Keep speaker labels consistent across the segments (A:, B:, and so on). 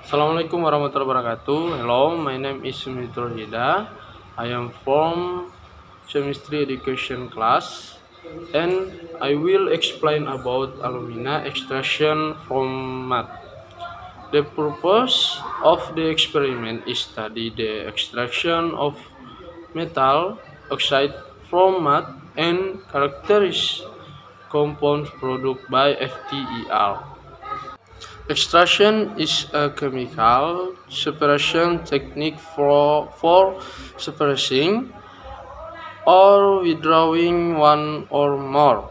A: Assalamualaikum warahmatullahi wabarakatuh. Hello, my name is Sumitro Hida. I am from chemistry education class, and I will explain about alumina extraction from mud. The purpose of the experiment is study the extraction of metal oxide from mud and characteristics compounds produced by FTER. Extraction is a chemical separation technique for separating or withdrawing one or more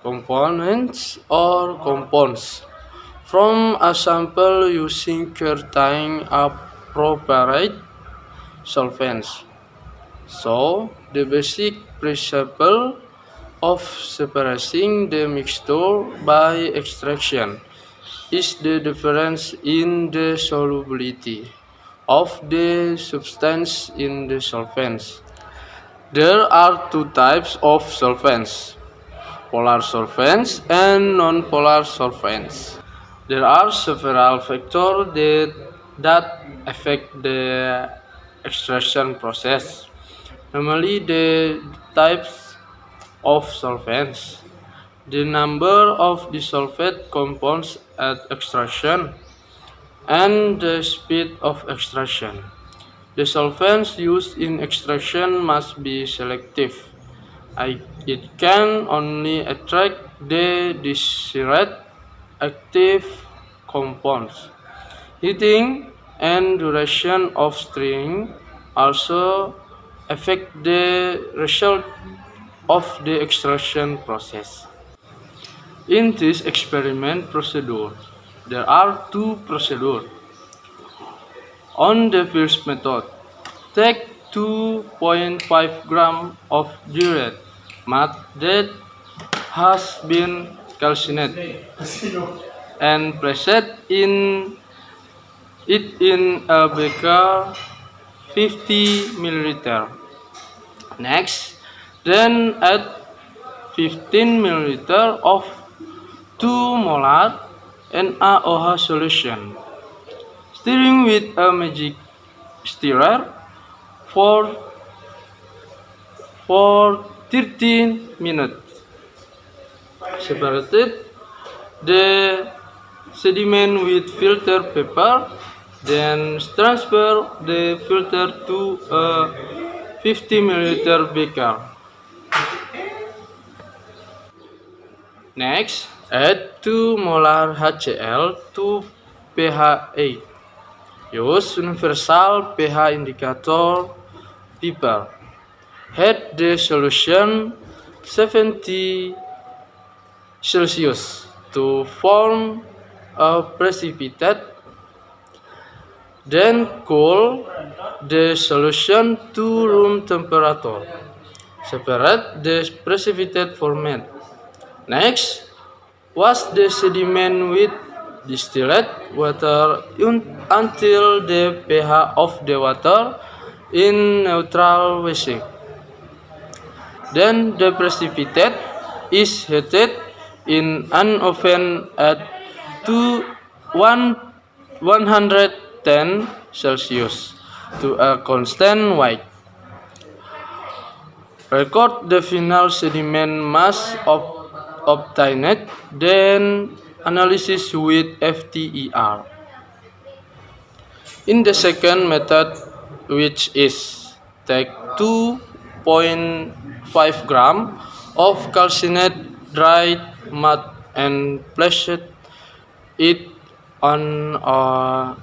A: components or compounds from a sample using certain appropriate solvents. So, the basic principle of separating the mixture by extraction is the difference in the solubility of the substance in the solvents. There are two types of solvents, polar solvents and non-polar solvents. There are several factors that affect the extraction process, namely the types of solvents, the number of dissolved compounds at extraction, and the speed of extraction. The solvents used in extraction must be selective. It can only attract the desired active compounds. Heating and duration of stirring also affect the result of the extraction process. In this experiment procedure, there are two procedures. On the first method, take 2.5 grams of dried mud that has been calcined and place it in a beaker 50 milliliter. Next, then add 15 milliliter of 2 molar NaOH solution. Stirring with a magic stirrer for 13 minutes. Separate the sediment with filter paper, then transfer the filter to a 50 milliliter beaker. Next, add 2 molar HCl to pH 8. Use universal pH indicator paper. Heat the solution 70 Celsius to form a precipitate. Then cool the solution to room temperature. Separate the precipitate format. Next, wash the sediment with distilled water until the pH of the water is neutralized. Then the precipitate is heated in an oven at 110 Celsius to a constant white. Record the final sediment mass obtained, then analysis with FTER. In the second method, which is take 2.5 grams of calcined dried mud and place it on a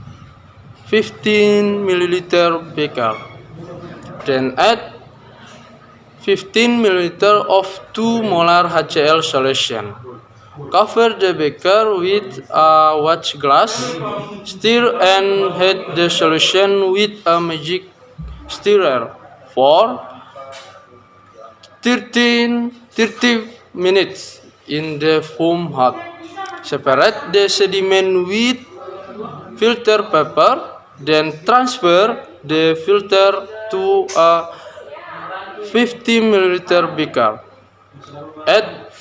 A: 15 milliliter beaker. Then add 15 milliliter of 2 molar HCl solution. Cover the beaker with a watch glass. Stir and heat the solution with a magic stirrer for 30 minutes in the foam hot. Separate the sediment with filter paper, then transfer the filter to a 50 milliliter beaker. Add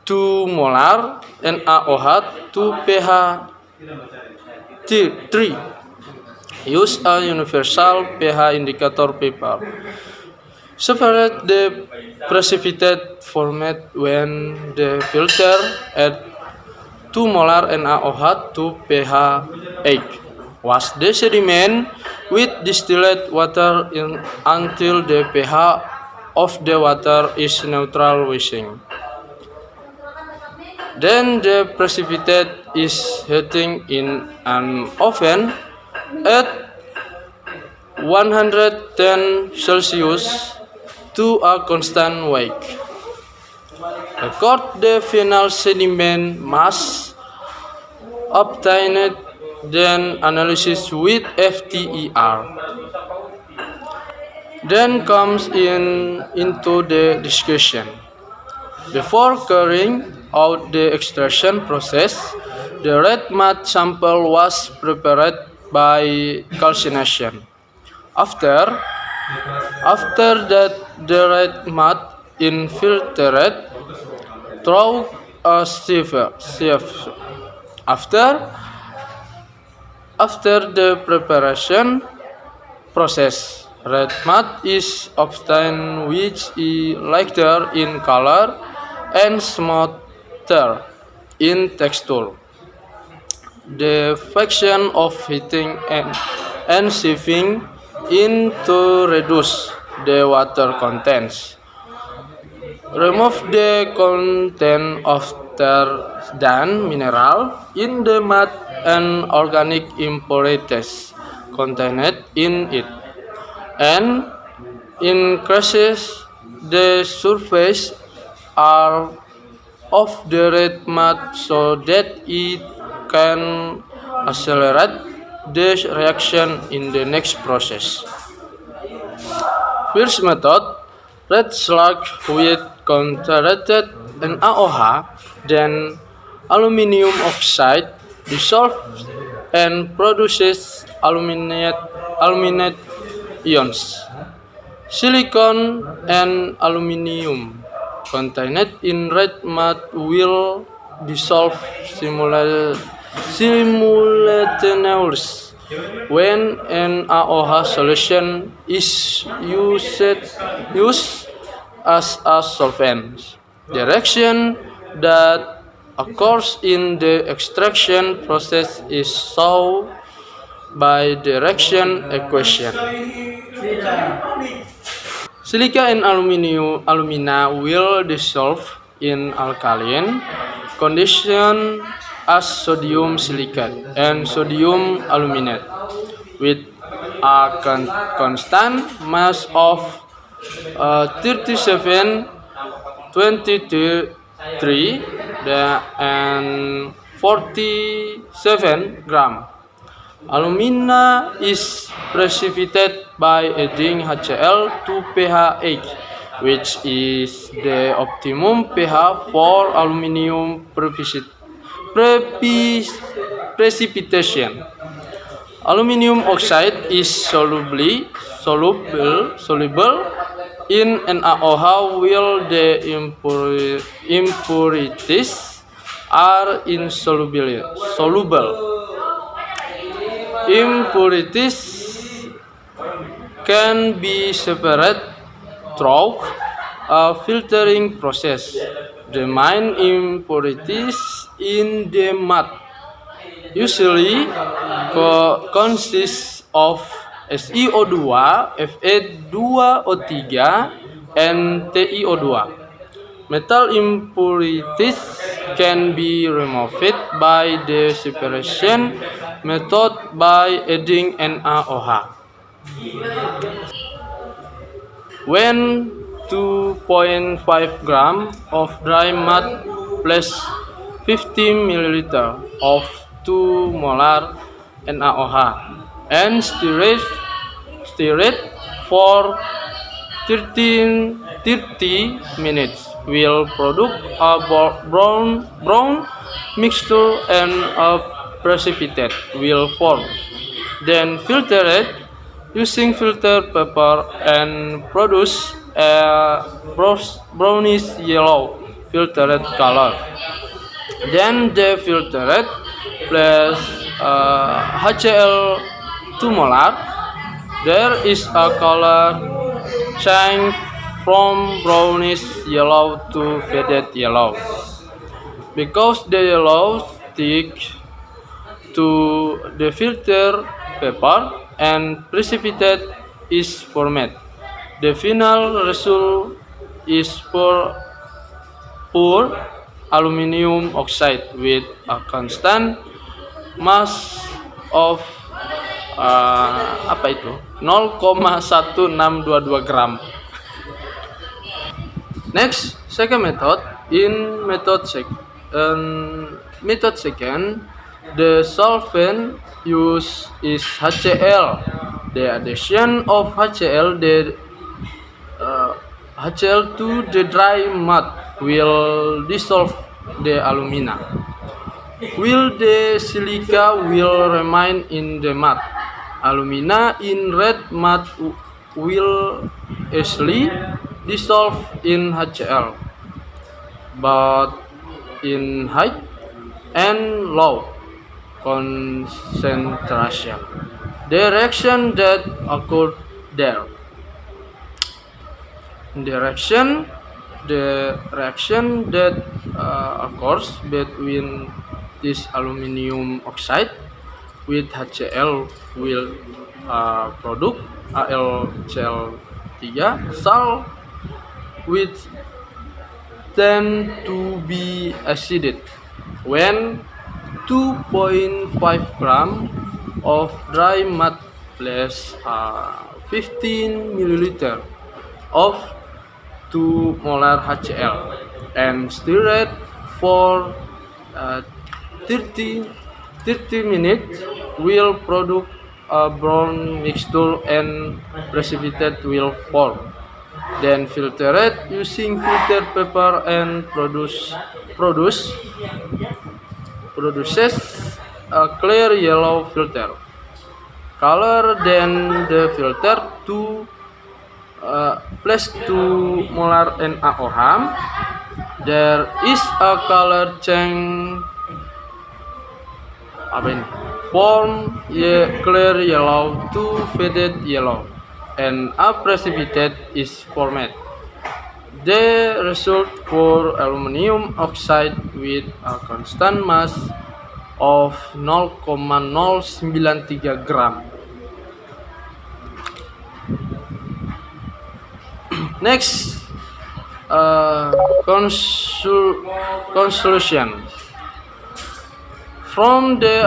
A: 2 molar NaOH to pH 3. Use a universal pH indicator paper. Separate the precipitate format when the filter at 2 molar NaOH to pH 8. Wash the sediment with distilled water until the pH of the water is neutral washing. Then the precipitate is heating in an oven at 110 Celsius to a constant wake. Record the final sediment mass obtained, then analysis with FTER. Then comes into the discussion. Before carrying out the extraction process, the red mud sample was prepared by calcination. After that, the red mud infiltrated through a sieve. After the preparation process, red mud is obtained, which is lighter in color and smoother in texture. The function of heating and sieving in to reduce the water contents. Remove the content of than mineral in the mud and organic impurities contained in it, and increases the surface area of the red mud so that it can accelerate the reaction in the next process. First method, red slag with concentrated NaOH, then aluminium oxide dissolves and produces aluminate ions. Silicon and aluminium contained in red mud will dissolve simultaneously when NaOH solution is used as a solvent. The reaction that occurs in the extraction process is shown by the reaction equation. Silica and alumina will dissolve in alkaline condition as sodium silicate and sodium aluminate with a constant mass of 37.23 and 47 gram. Alumina is precipitated by adding HCl to pH 8, which is the optimum pH for aluminium precipitation. Aluminium oxide is soluble in NaOH while the impurities are insoluble. Impurities can be separated through a filtering process. The main impurities in the mud usually consist of SiO2, Fe2O3, and TiO2. Metal impurities can be removed by the separation method by adding NaOH. When 2.5 gram of dry mud plus 50 ml of 2 molar NaOH and stir it for 30 minutes will produce a brown mixture and a precipitate will form. Then filter it using filter paper and produce a brownish yellow filtered color. Then the filtered plus HCl 2 molar, there is a color change from brownish yellow to faded yellow because the yellow stick to the filter paper and precipitate is formed. The final result is pure aluminum oxide with a constant mass of 0,1622 gram. Next, second method. In method second, the solvent used is HCl. The addition of HCl to the dry mud will dissolve the alumina, while the silica will remain in the mud. Alumina in red mud will easily dissolve in HCl, but in high and low concentration. The reaction that occurred there. The reaction that occurs between this aluminum oxide with HCl will produce AlCl3 salt, which tend to be acidic when 2.5 gram of dry mud plus 15 milliliter of 2 molar HCl and stirred for 30 minutes will produce a brown mixture and precipitate will form. Then filter it using filter paper and produces a clear yellow filter color. Then the filter plus 2 molar NaOH. There is a color change from clear yellow to faded yellow, and a precipitate is formed. The result for aluminum oxide with a constant mass of 0,093 gram. Next, conclusion. From the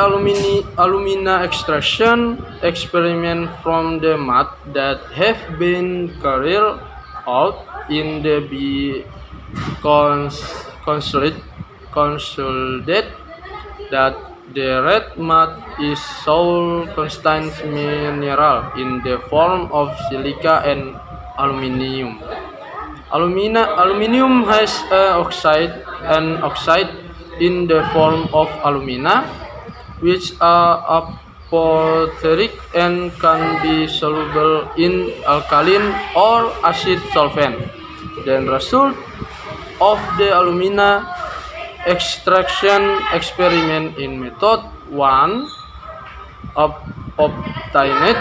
A: alumina extraction experiment from the mud that have been carried out in the consolidate that the red mud is sole constant mineral in the form of silica and aluminium. Aluminium has an oxide in the form of alumina, which are apothetic and can be soluble in alkaline or acid solvent. The result of the alumina extraction experiment in method 1 obtained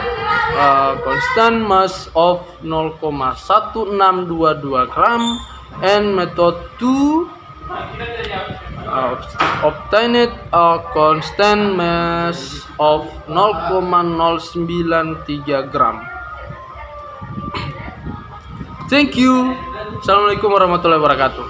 A: a constant mass of 0,1622 gram, and method 2 obtained a constant mass of 0,093 gram. Thank you. Assalamualaikum warahmatullahi wabarakatuh.